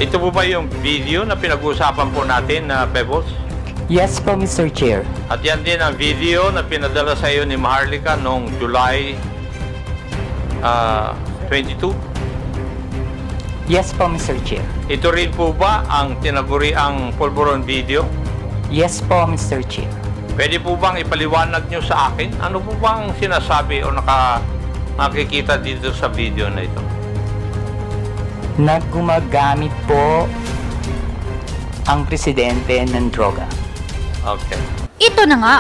Ito po ba yung video na pinag-uusapan po natin na Pebbles? Yes po, Mr. Chair. At yan din ang video na pinadala sa iyo ni Maharlika noong July 22? Yes po, Mr. Chair. Ito rin po ba ang tinaguriang pulburon video? Yes po, Mr. Chair. Pwede po bang ipaliwanag nyo sa akin? Ano po bang sinasabi o nakikita dito sa video na ito? Naggumagamit po ang presidente ng droga. Okay. Ito na nga,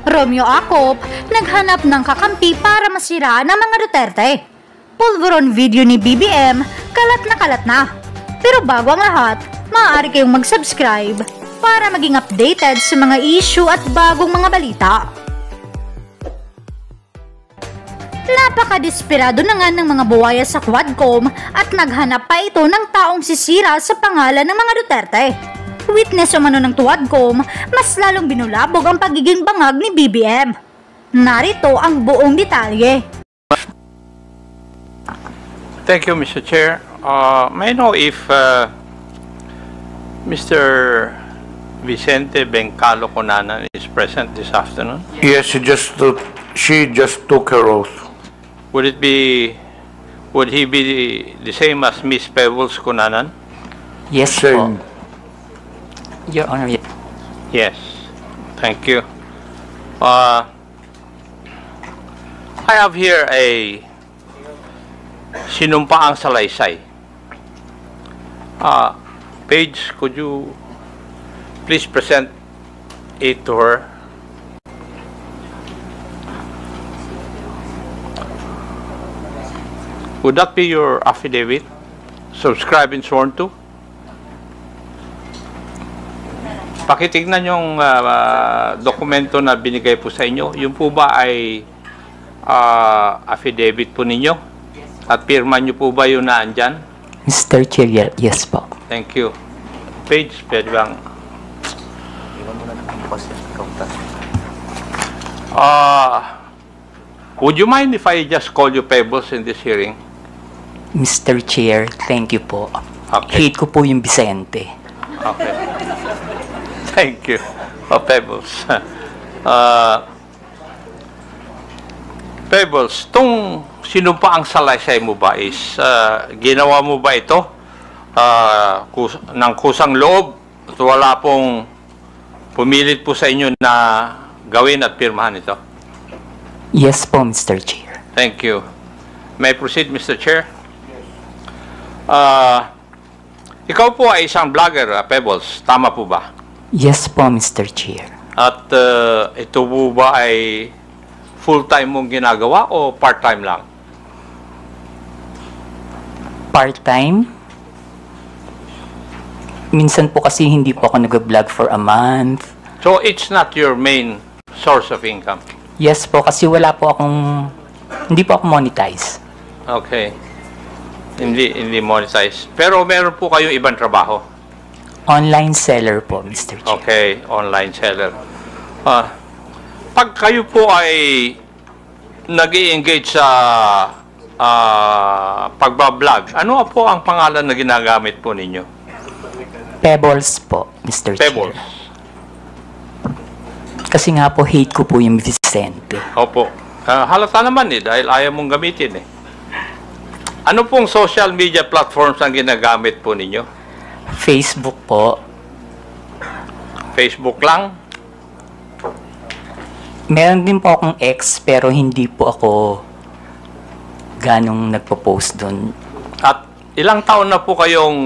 Romeo Acop naghanap ng kakampi para masira ng mga Duterte. Pulveron video ni BBM, kalat na. Pero bago ang lahat, maaari kayong mag-subscribe para maging updated sa mga issue at bagong mga balita. Napakadesperado na nga ng mga buwaya sa Quadcom at naghanap pa ito ng taong sisira sa pangalan ng mga Duterte. Witness umano ng Quadcom, mas lalong binulabog ang pagiging bangag ni BBM. Narito ang buong detalye. Thank you, Mr. Chair. May I know if Mr. Vicente Bencalo Cunanan is present this afternoon? Yes, she just took her oath. Would he be the same as Miss Pebbles Cunanan? Yes Same. po. Your Honor, Yes. Thank you. I have here a sinumpaang salaysay. Paige, could you please present it to her? Would that be your affidavit? Subscribed and sworn to? Pakitignan yung dokumento na binigay po sa inyo. Yung po ba ay affidavit po ninyo? At pirma nyo po ba yun na andyan? Mr. Chair, yes po. Thank you. Paige, pwede bang? Would you mind if I just call you Pebbles in this hearing? Mr. Chair, thank you po. Okay. Hate ko po yung Vicente. Okay. Thank you. Pebbles. Pebbles, tong sinumpaang salaysay mo ba is ginawa mo ba ito ng kusang loob at wala pong pumilit po sa inyo na gawin at pirmahan ito? Yes po, Mr. Chair. Thank you. May I proceed, Mr. Chair? Ikaw po ay isang vlogger, Pebbles. Tama po ba? Yes po, Mr. Chair. At ito po ba ay full-time mong ginagawa o part-time lang? Part-time? Minsan po kasi hindi po ako nag-vlog for a month. So it's not your main source of income? Yes po, kasi hindi po ako monetize. Okay. Hindi monetize. Pero meron po kayong ibang trabaho? Online seller po, Mr. Chair. Okay, online seller. Pag kayo po ay nag-i-engage sa pagbablog, ano po ang pangalan na ginagamit po ninyo? Pebbles po, Mr. Pebbles. Chair. Kasi nga po, hate ko po yung Vicente. Opo. Halata naman dahil ayaw mong gamitin eh. Ano pong social media platforms ang ginagamit po ninyo? Facebook po. Facebook lang? Meron din po akong ex, pero hindi po ako ganong nagpo-post doon. At ilang taon na po kayong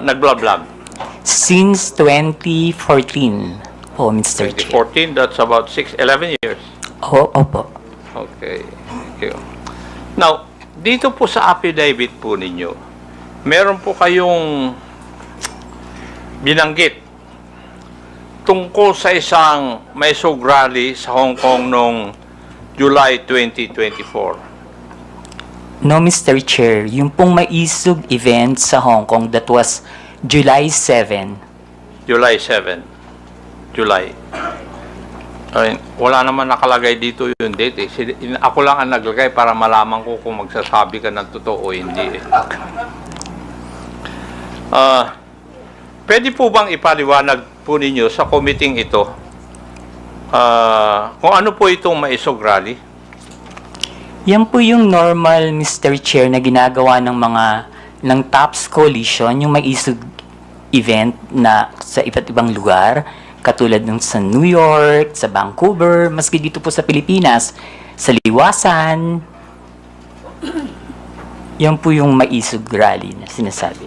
nag-vlog? Since 2014 po, Mr. Chair. 2014, that's about 11 years. Opo. Okay. Thank you. Now, dito po sa affidavit po ninyo, meron po kayong binanggit tungkol sa isang Maisog rally sa Hong Kong noong July 2024. No, Mr. Chair. Yung pong Maisog event sa Hong Kong, that was July 7. July 7. July. Ay, wala naman nakalagay dito yung date eh. Ako lang ang naglagay para malaman ko kung magsasabi ka ng totoo o hindi eh. Pwede po bang ipaliwanag po ninyo sa committee ito kung ano po itong maisog rally? Yan po yung normal, Mr. Chair, na ginagawa ng TOPS Coalition, yung may isog event na sa iba't ibang lugar, katulad ng sa New York, sa Vancouver, maski dito po sa Pilipinas, sa Liwasan. Yan po yung may isog rally na sinasabi.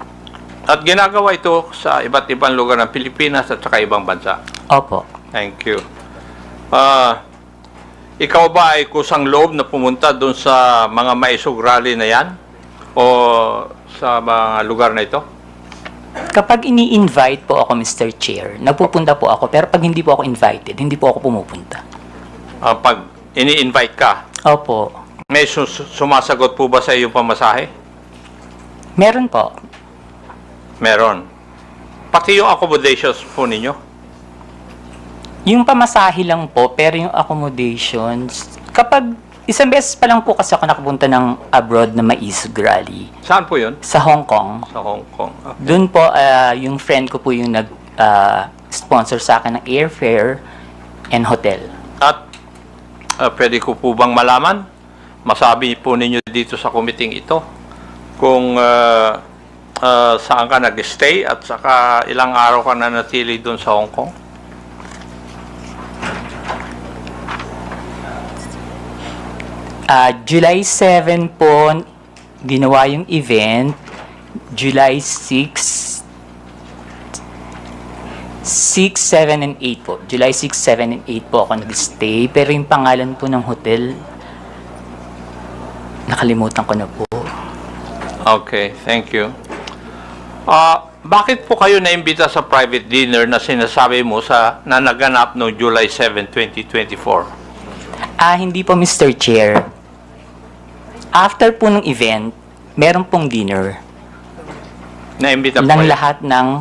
At ginagawa ito sa iba't ibang lugar ng Pilipinas at saka ibang bansa. Opo. Thank you. Ikaw ba ay kusang loob na pumunta doon sa mga maisog rally na yan? O sa mga lugar na ito? Kapag ini-invite po ako, Mr. Chair, nagpupunta po ako. Pero pag hindi po ako invited, hindi po ako pumupunta. Pag ini-invite ka, Opo. may sumasagot po ba sa iyong pamasahe? Meron po. Meron. Pati yung accommodations po ninyo? Yung pamasahe lang po, pero yung accommodations, kapag isang beses pa lang po kasi ako nakapunta ng abroad na maisog rally. Saan po yun? Sa Hong Kong. Sa Hong Kong. Okay. Doon po, yung friend ko po yung nag-sponsor sa akin ng airfare and hotel. At pwede ko po bang malaman? Masabi po ninyo dito sa committee ito kung saan ka nag-stay at saka ilang araw ka na natili doon sa Hong Kong? July 7 po, ginawa yung event. July 6, 7, and 8 po. July 6, 7, and 8 po ako nag-stay. Pero yung pangalan po ng hotel, nakalimutan ko na po. Okay, thank you. Bakit po kayo naimbita sa private dinner na sinasabi mo na naganap noong July 7, 2024? Hindi po, Mr. Chair. After po ng event, meron pong dinner Naimbita po ng kayo? lahat ng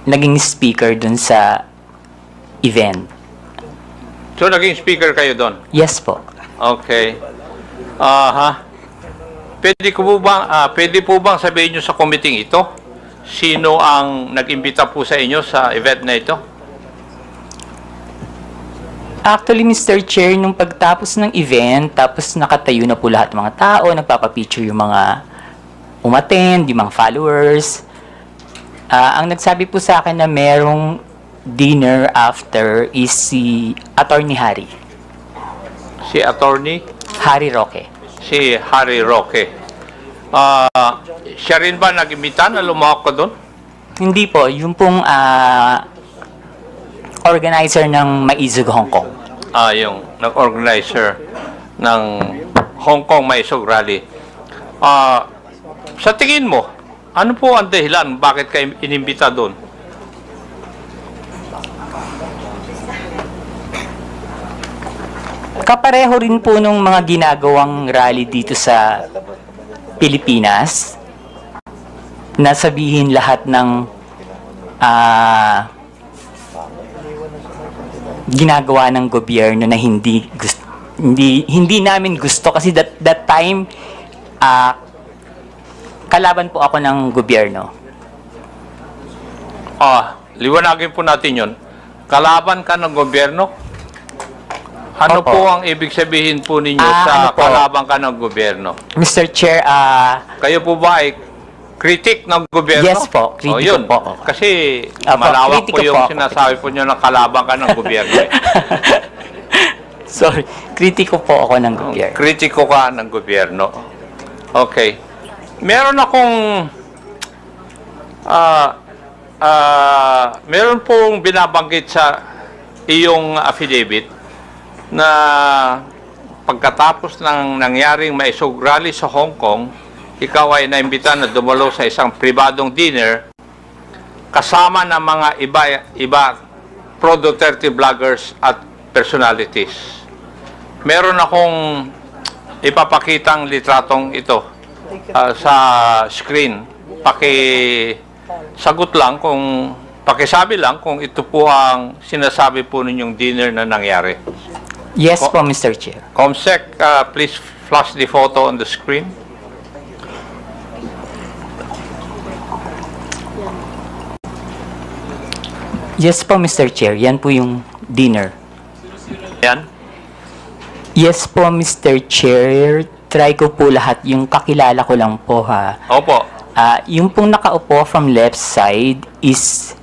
naging speaker dun sa event. So, naging speaker kayo doon? Yes po. Okay. Pwede po bang sabihin nyo sa committee ito? Sino ang nag-imbita po sa inyo sa event na ito? Actually, Mr. Chair, nung pagtapos ng event, tapos nakatayo na po lahat ng mga tao, nagpapapicture yung mga umattend, yung mga followers. Ang nagsabi po sa akin na merong dinner after is si Attorney Harry. Si Attorney? Harry Roque. Si Harry Roque. Siya rin ba nag-imbita na lumahok ka doon? Hindi po, yung pong organizer ng Maizog Hong Kong. Yung nag-organizer ng Hong Kong Maisog Rally. Sa tingin mo, ano po ang dahilan bakit kayo inimbita doon? Kapareho rin po nung mga ginagawang rally dito sa Pilipinas, na sabihin lahat ng ginagawa ng gobyerno na hindi namin gusto kasi that time kalaban po ako ng gobyerno. Liwanagin po natin yon. Kalaban ka ng gobyerno? Ano Opo. po ang ibig sabihin po ninyo sa ano po? kalaban ka ng gobyerno? Mr. Chair, Kayo po ba ay critic ng gobyerno? Yes po, kritiko yun. po ako. Kasi Opo, malawak po kritiko yung po ako. sinasabi po nyo na kalaban ka ng gobyerno. sorry, kritiko po ako ng gobyerno. Kritiko ka ng gobyerno. Okay. Meron akong meron pong binabanggit sa iyong affidavit na pagkatapos ng nangyaring maisog rally sa Hong Kong, ikaw ay naimbita na dumalo sa isang pribadong dinner kasama ng mga iba pro-Duterte vloggers at personalities. Meron akong ipapakitang litratong ito sa screen. Pakisagot lang pakisabi lang kung ito po ang sinasabi po ninyong dinner na nangyari. Yes po, Mr. Chair. Comsec, please flash the photo on the screen. Yes po, Mr. Chair. Yan po yung dinner. Yan? Yes po, Mr. Chair. Try ko po lahat. Yung kakilala ko lang po, ha. Opo. Yung pong nakaupo from left side is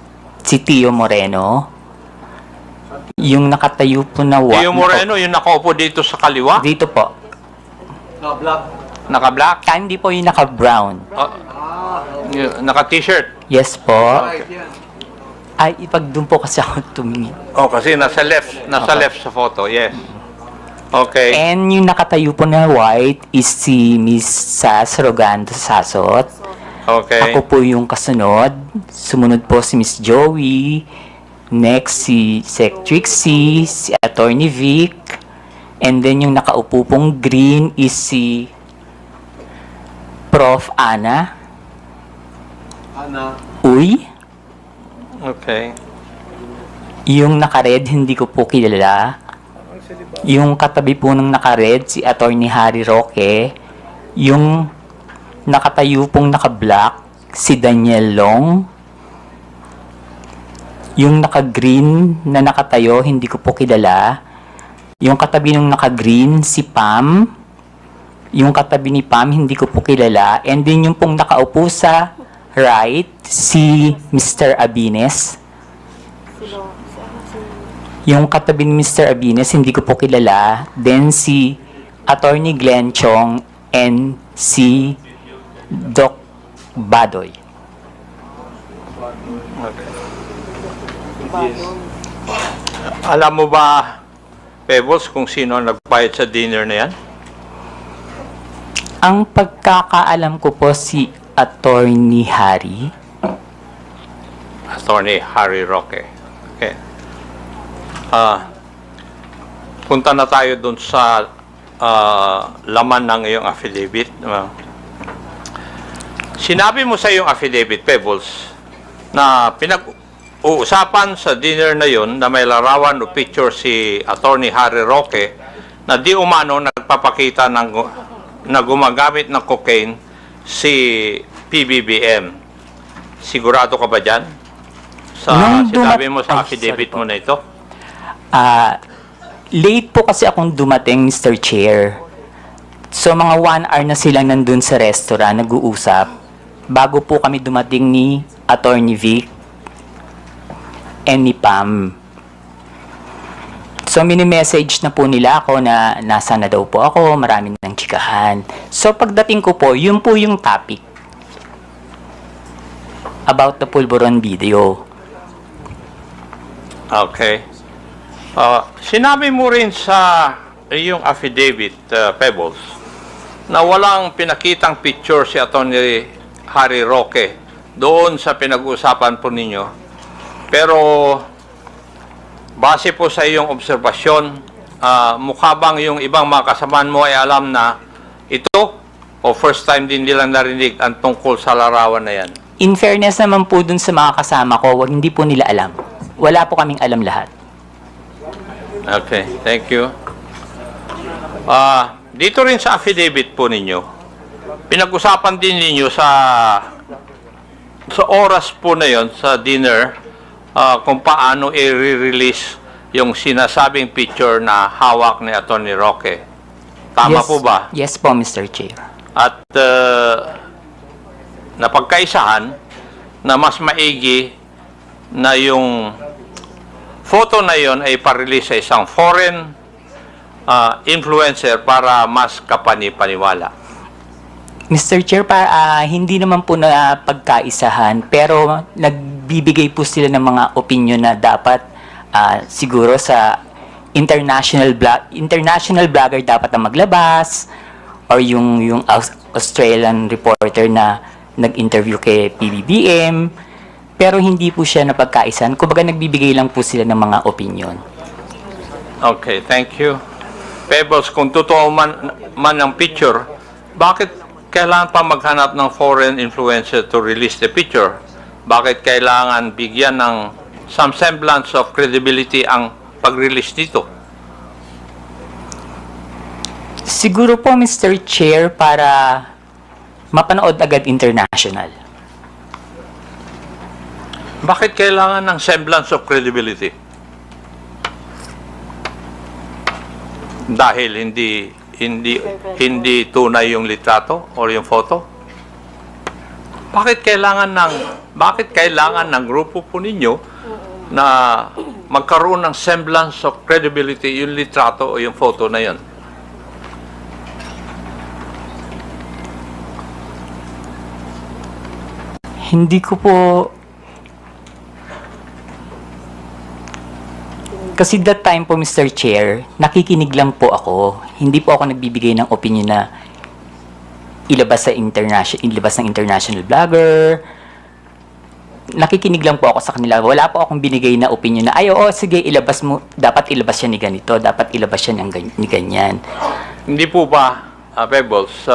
si Tio Moreno. Yung nakatayo po na Tio Moreno, yung nakaupo dito sa kaliwa? Dito po. Naka-black? Hindi po yung naka-brown. Naka-t-shirt? Yes po. Ay, ipag doon po kasi ako tumingin. Oh, kasi nasa left sa photo, yes. Okay. And yung nakatayo po na white is si Miss Sas Rogando Sasot. Okay. Ako po yung kasunod. Sumunod po si Miss Joey. Next si Sec Trixie, si Attorney Vic. And then yung nakaupo pong green is si Prof. Ana. Uy. Okay. Yung naka-red, hindi ko po kilala. Yung katabi po ng naka-red, si Attorney Harry Roque. Yung nakatayo pong naka-black, si Daniel Long. Yung naka-green na nakatayo, hindi ko po kilala. Yung katabi ng naka-green, si Pam. Yung katabi ni Pam, hindi ko po kilala. And then yung pong nakaupo sa right, si Mr. Abines. Yung katabi ni Mr. Abines, hindi ko po kilala. Then si Attorney Glenn Chong and si Doc Badoy. Okay. Alam mo ba, Pebbles, kung sino ang nagbayad sa dinner na yan? Ang pagkakaalam ko po si Attorney Harry. Attorney Harry Roque. Okay. Punta na tayo dun sa laman ng iyong affidavit. Sinabi mo sa iyong affidavit, Pebbles, na pinag-uusapan sa dinner na yun na may larawan o picture si Attorney Harry Roque na di umano nagpapakita na gumagamit ng cocaine si PBBM. Sigurado ka ba dyan? Sinabi mo sa affidavit mo na ito? Late po kasi akong dumating, Mr. Chair. So, mga 1 hour na silang nandun sa restaurant, nag-uusap. Bago po kami dumating ni Attorney Vic and ni Pam. So, mini-message na po nila ako na nasa na daw po ako, marami ng chikahan. So, pagdating ko po, yun po yung topic about the Pulveron video. Okay. Sinabi mo rin sa iyong affidavit, Pebbles, na walang pinakitang picture si Attorney Harry Roque doon sa pinag-uusapan po ninyo. Pero base po sa iyong obserbasyon, mukha bang yung ibang mga kasamaan mo ay alam na ito o first time din nilang narinig ang tungkol sa larawan na yan? In fairness naman po dun sa mga kasama ko, hindi po nila alam. Wala po kaming alam lahat. Okay, thank you. Dito rin sa affidavit po ninyo, pinag-usapan din ninyo sa oras po na yon sa dinner kung paano i-release yung sinasabing picture na hawak ni Attorney Roque. Tama Yes, po ba? Yes po, Mr. Chair. At napagkaisahan na mas maigi na yung photo na yon ay pa-release sa isang foreign influencer para mas kapani-paniwala. Mr. Chair, hindi naman po na pagkaisahan, pero nagbibigay po sila ng mga opinion na dapat siguro sa international blogger dapat na maglabas, or yung Australian reporter na nag-interview kay PBBM, pero hindi po siya napagkaisahan. Kumbaga nagbibigay lang po sila ng mga opinion. Okay, thank you. Pebbles, kung totoo man ang picture, bakit kailangan pa maghanap ng foreign influencer to release the picture? Bakit kailangan bigyan ng some semblance of credibility ang pag-release nito? Siguro po, Mr. Chair, para mapanood agad international. Bakit kailangan ng semblance of credibility? Dahil hindi tunay yung litrato or yung photo? Bakit kailangan ng grupo po ninyo na magkaroon ng semblance of credibility yung litrato o yung photo na yun? Hindi ko po... Kasi that time po, Mr. Chair, nakikinig lang po ako. Hindi po ako nagbibigay ng opinion na ilabas ng international vlogger. Nakikinig lang po ako sa kanila. Wala po akong binigay na opinion na, ay, oo, sige, ilabas mo. Dapat ilabas yan ni ganito. Dapat ilabas yan ni ganyan. Hindi po ba, Pebbles,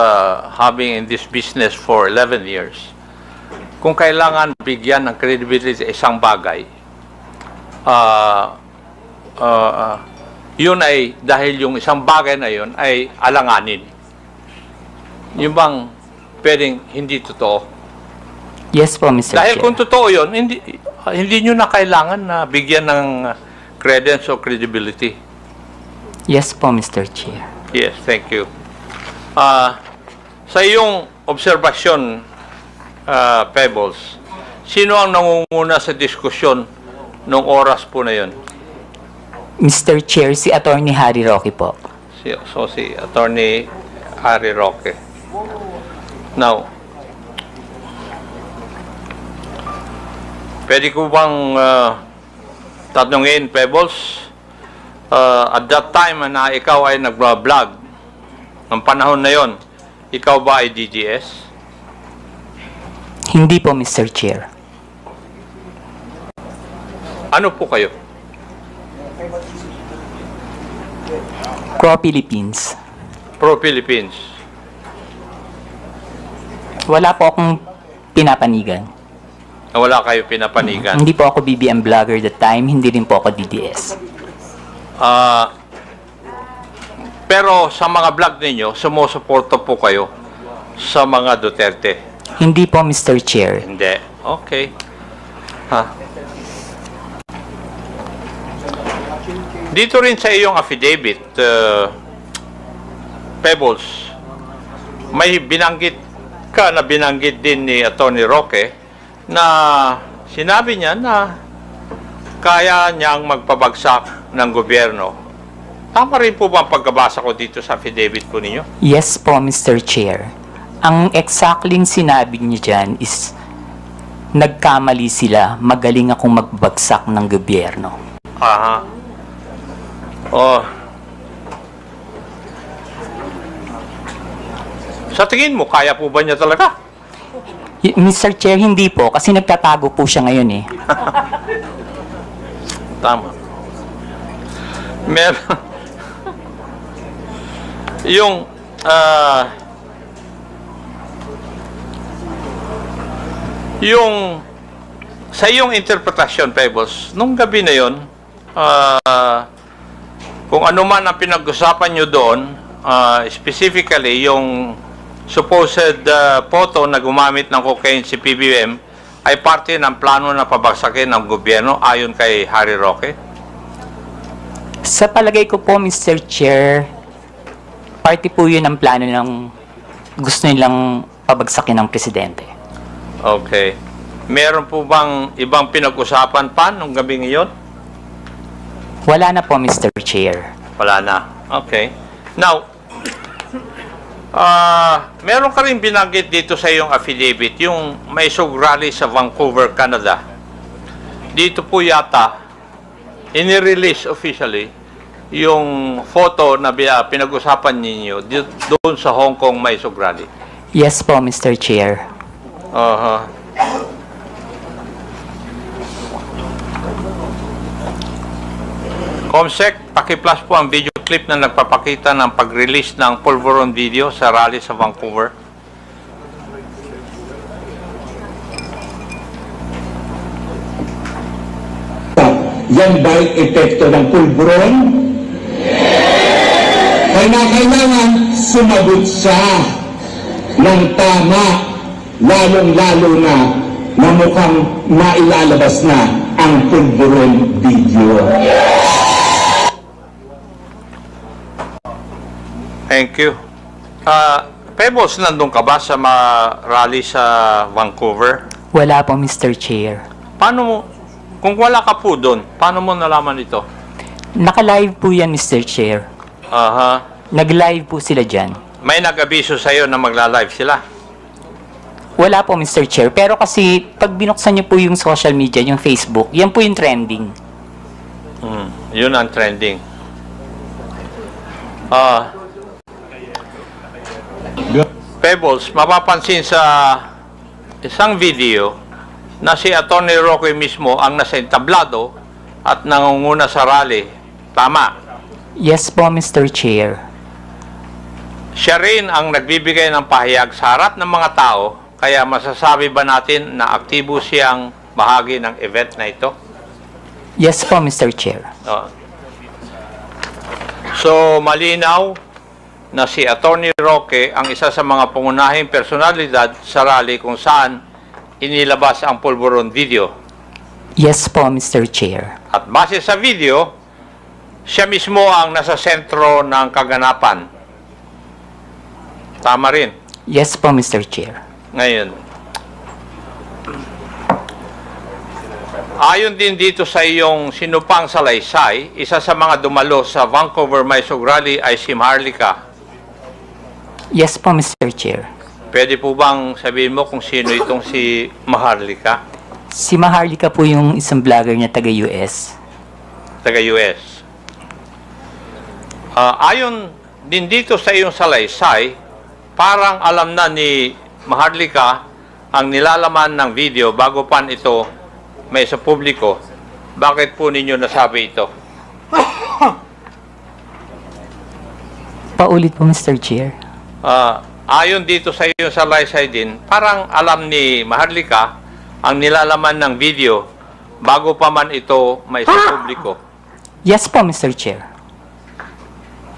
having in this business for 11 years, kung kailangan bigyan ng credibility isang bagay, yun ay dahil yung isang bagay na yun ay alanganin. Yung bang pwedeng hindi totoo? Yes po, Mr. Dahil Chair. kung totoo yun, hindi nyo na kailangan na bigyan ng credence o credibility. Yes po, Mr. Chair. Yes, thank you. Sa iyong obserbasyon, Pebbles, sino ang nangunguna sa diskusyon nung oras po na yun? Mr. Chair, si Attorney Harry Roque po. Si Attorney Harry Roque. Now, pwede ko bang tatanungin, Pebbles, at that time na ikaw ay nag-vlog, ng panahon na yon, ikaw ba ay DGS? Hindi po, Mr. Chair. Ano po kayo? Pro-Philippines. Pro-Philippines. Wala po akong pinapanigan. Wala kayo pinapanigan. Hindi po ako BBM vlogger that time, hindi rin po ako DDS. Pero sa mga vlog ninyo, sumusuporta po kayo sa mga Duterte. Hindi po, Mr. Chair. Hindi. Okay. Dito rin sa iyong affidavit, Pebbles, may binanggit din ni Attorney Roque na sinabi niya na kaya niyang magpabagsak ng gobyerno. Tama rin po ba ang pagkabasa ko dito sa affidavit po ninyo? Yes po, Mr. Chair. Ang exactly sinabi niya dyan is nagkamali sila, magaling akong magbagsak ng gobyerno. Aha. Oh. Sa tingin mo, kaya po ba niya talaga? Mr. Chair, hindi po, kasi nagtatago po siya ngayon eh. Tama. Meron. Yung, sa iyong interpretasyon, Pebbles, nung gabi na yon, kung ano man ang pinag-usapan nyo doon, specifically yung supposed photo na gumamit ng cocaine si PBM ay parte ng plano na pabagsakin ng gobyerno ayon kay Harry Roque? Sa palagay ko po, Mr. Chair, parte po yun ang plano ng gusto nilang pabagsakin ng presidente. Okay. Meron po bang ibang pinag-usapan pa nung gabi ngayon? Wala na po, Mr. Chair. Wala na. Okay. Now, meron ka rin binanggit dito sa iyong affidavit, yung may sug rally sa Vancouver, Canada. Dito po yata, inirelease officially, yung photo na pinag-usapan ninyo doon sa Hong Kong may sug rally. Yes po, Mr. Chair. Comsec, paki-plus po ang video clip na nagpapakita ng pag-release ng Pulveron video sa rally sa Vancouver. Yan ba'y epekto ng pulburon? Kailangan sumagot siya ng tama, lalong-lalo na na mukhang mailalabas na ang pulburon video. Thank you. Pebbles, nandun ka ba sa rally sa Vancouver? Wala po, Mr. Chair. Paano mo, kung wala ka po doon, paano mo nalaman ito? Naka-live po yan, Mr. Chair. Aha. Nag-live po sila dyan. May nag-abiso sa'yo na magla-live sila? Wala po, Mr. Chair. Pero kasi, pag binuksan niyo po yung social media, yung Facebook, yan po yung trending. Yun ang trending. Pebbles, mapapansin sa isang video na si Atty. Roque mismo ang nasa entablado at nangunguna sa rally. Tama. Yes po, Mr. Chair. Siya rin ang nagbibigay ng pahayag sa harap ng mga tao, kaya masasabi ba natin na aktibo siyang bahagi ng event na ito? Yes po, Mr. Chair. So, malinaw na si Atty. Roque ang isa sa mga pangunahing personalidad sa rally kung saan inilabas ang pulburon video. Yes po, Mr. Chair. At base sa video, siya mismo ang nasa sentro ng kaganapan. Tama rin. Yes po, Mr. Chair. Ngayon, ayon din dito sa iyong sinupang salaysay, isa sa mga dumalo sa Vancouver Maisog Rally ay si Maharlika. Yes po, Mr. Chair. Pwede po bang sabihin mo kung sino itong si Maharlika? Si Maharlika po yung isang vlogger niya taga-US. Taga-US. Ayon din dito sa iyong salaysay, parang alam na ni Maharlika ang nilalaman ng video bago pa ito may sa publiko. Bakit po ninyo nasabi ito? Paulit po, Mr. Chair. Ayon dito sa iyong salaysay din, parang alam ni Maharlika ang nilalaman ng video bago pa man ito may sa publiko. Yes po, Mr. Chair.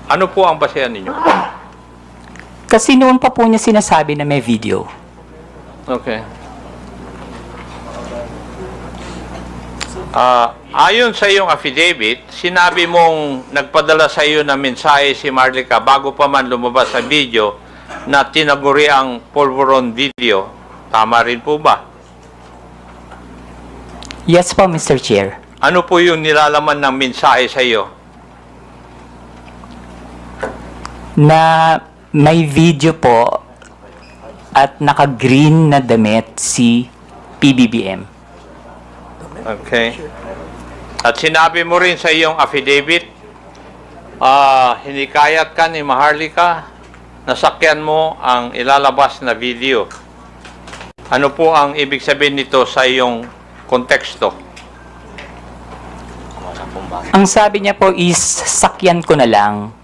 Ano po ang basehan ninyo? Kasi noon pa po niya sinasabi na may video. Okay. Ayon sa iyong affidavit, sinabi mong nagpadala sa iyo ng mensahe si Maharlika bago pa man lumabas sa video na tinaguri ang pulburon video. Tama rin po ba? Yes po, Mr. Chair. Ano po yung nilalaman ng mensahe sa iyo? Na may video po at naka-green na damit si PBBM. Okay. At sinabi mo rin sa iyong affidavit, hinikayat ka ni Maharlika, nasakyan mo ang ilalabas na video. Ano po ang ibig sabihin nito sa iyong konteksto? Ang sabi niya po is, sakyan ko na lang.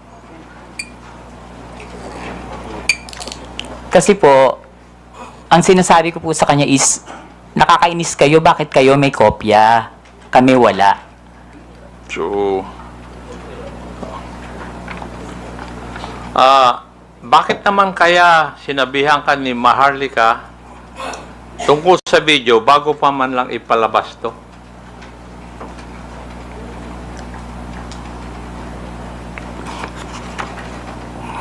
Kasi po, ang sinasabi ko po sa kanya is, nakakainis kayo, bakit kayo may kopya? Kami wala. So, bakit naman kaya sinabihan ka ni Maharlika tungkol sa video bago pa man lang ipalabas to?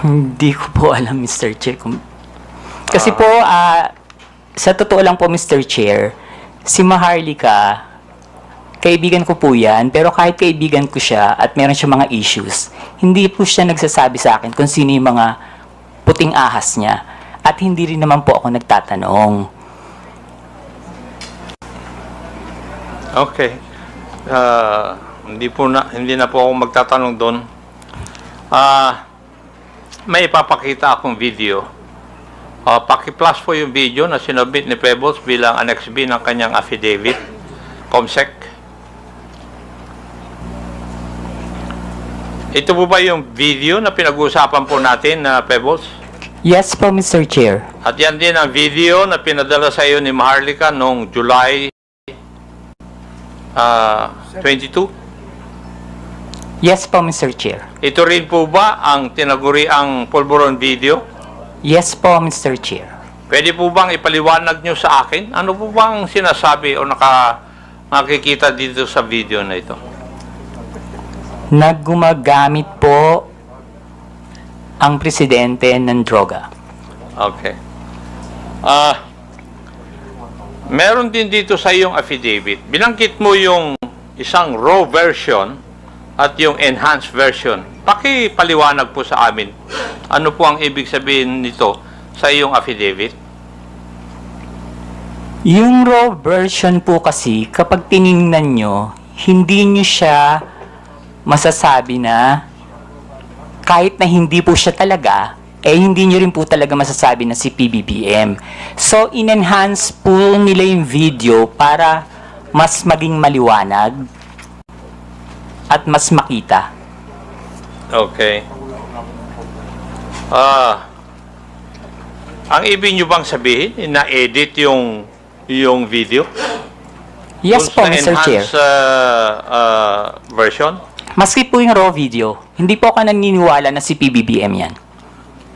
Hindi ko po alam, Mr. Chair. Kasi po, sa totoo lang po, Mr. Chair, si Maharlika, kaibigan ko po yan, pero kahit kaibigan ko siya at meron siya mga issues, hindi po siya nagsasabi sa akin kung sino yung mga puting ahas niya. At hindi rin naman po ako nagtatanong. Okay. Hindi na po ako magtatanong doon. May ipapakita akong video. Paki-plus po yung video na sinubmit ni Pebbles bilang Annex B ng kanyang affidavit. COMSEC. Ito po ba yung video na pinag-uusapan po natin na Pebbles? Yes po, Mr. Chair. At yan din ang video na pinadala sa iyo ni Maharlika noong July 22. Yes po, Mr. Chair. Ito rin po ba ang tinaguri ang pulburon video? Yes po, Mr. Chair. Pwede po bang ipaliwanag nyo sa akin? Ano po bang sinasabi o nakikita dito sa video na ito? Naggumagamit po ang presidente ng droga. Okay. Meron din dito sa iyong affidavit. Binanggit mo yung isang raw version at yung enhanced version. Pakipaliwanag po sa amin. Ano po ang ibig sabihin nito sa iyong affidavit? Yung raw version po kasi, kapag tiningnan nyo, hindi nyo siya masasabi na kahit na hindi po siya talaga, hindi nyo rin po talaga masasabi na si PBBM. So, in-enhance po nila yung video para mas maging maliwanag at mas makita. Okay. Ang ibig nyo bang sabihin, na-edit yung video? Yes po, Sa Mr. Chair. enhanced version? Maski po yung raw video, hindi po ako naniniwala na si PBBM yan.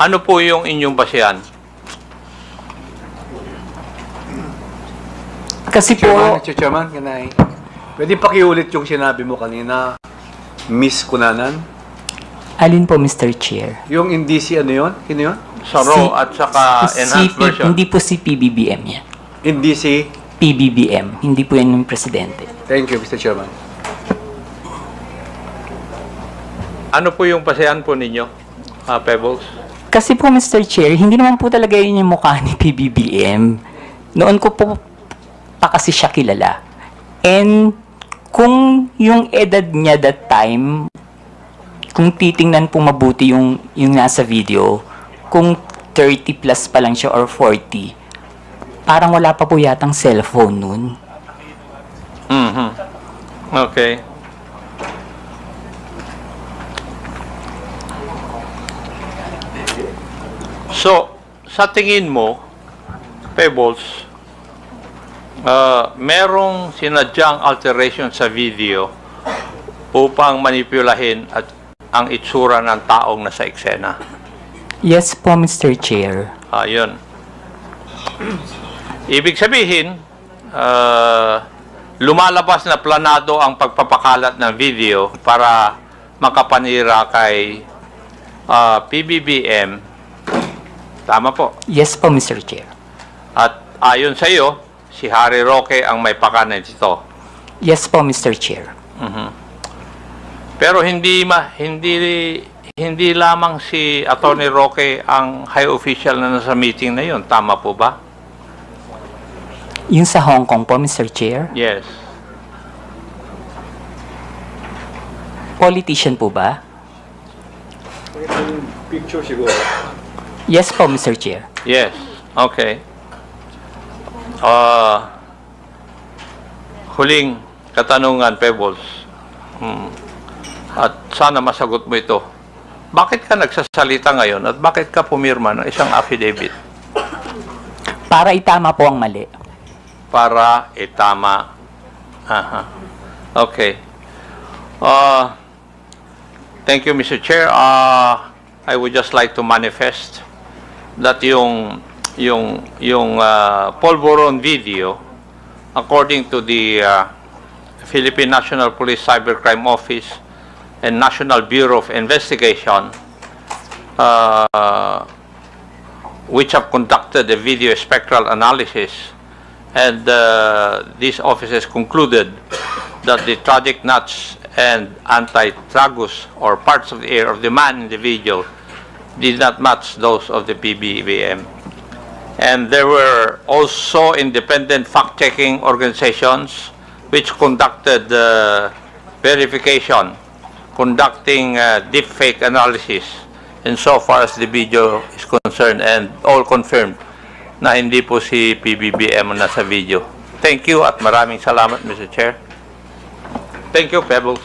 Ano po yung inyong basehan? Kasi po, Mr. Chairman, kanay. Pwede pakiulit yung sinabi mo kanina, Miss Kunanan? alin po, Mr. Chair? Yung indisi ano yun? Sino yun? Sa raw at saka enhanced version? Hindi po si PBBM yan. Indisi. PBBM, hindi po yan yung presidente. Thank you, Mr. Chairman. Ano po yung basehan po ninyo, Pebbles? Kasi po, Mr. Chair, hindi naman po talaga yun yung mukha ni PBBM. Noon ko po pa kasi siya kilala. And kung yung edad niya that time, kung titingnan po mabuti yung nasa video, kung 30 plus pa lang siya or 40, parang wala pa po yatang cellphone nun. Okay. So, sa tingin mo, Pebbles, merong sinadyang alteration sa video upang manipulahin at ang itsura ng taong nasa eksena. Yes po, Mr. Chair. Yun. Ibig sabihin, lumalabas na planado ang pagpapakalat ng video para makapanira kay PBBM. Tama po. Yes po, Mr. Chair. At ayon sa iyo, si Harry Roque ang may pakanan dito. Yes po, Mr. Chair. Pero hindi lamang si Atty. Roque ang high official na nasa meeting na yon. Tama po ba? Yung sa Hong Kong po, Mr. Chair. Yes. Politician po ba? Picture siguro. Yes po, Mr. Chair. Yes. Okay. Huling katanungan, Pebbles. At sana masagot mo ito. Bakit ka nagsasalita ngayon at bakit ka pumirma ng isang affidavit? Para itama po ang mali. Para itama. Okay. Thank you, Mr. Chair. I would just like to manifest that yung Polvoron video, according to the Philippine National Police Cybercrime Office and National Bureau of Investigation, which have conducted a video spectral analysis, and these officers concluded that the tragic nuts and anti-tragus or parts of the ear of the man in the video did not match those of the PBBM. And there were also independent fact-checking organizations which conducted verification, conducting deepfake analysis insofar as the video is concerned, and all confirmed na hindi po si PBBM na sa video. Thank you at maraming salamat, Mr. Chair. Thank you, Pebbles.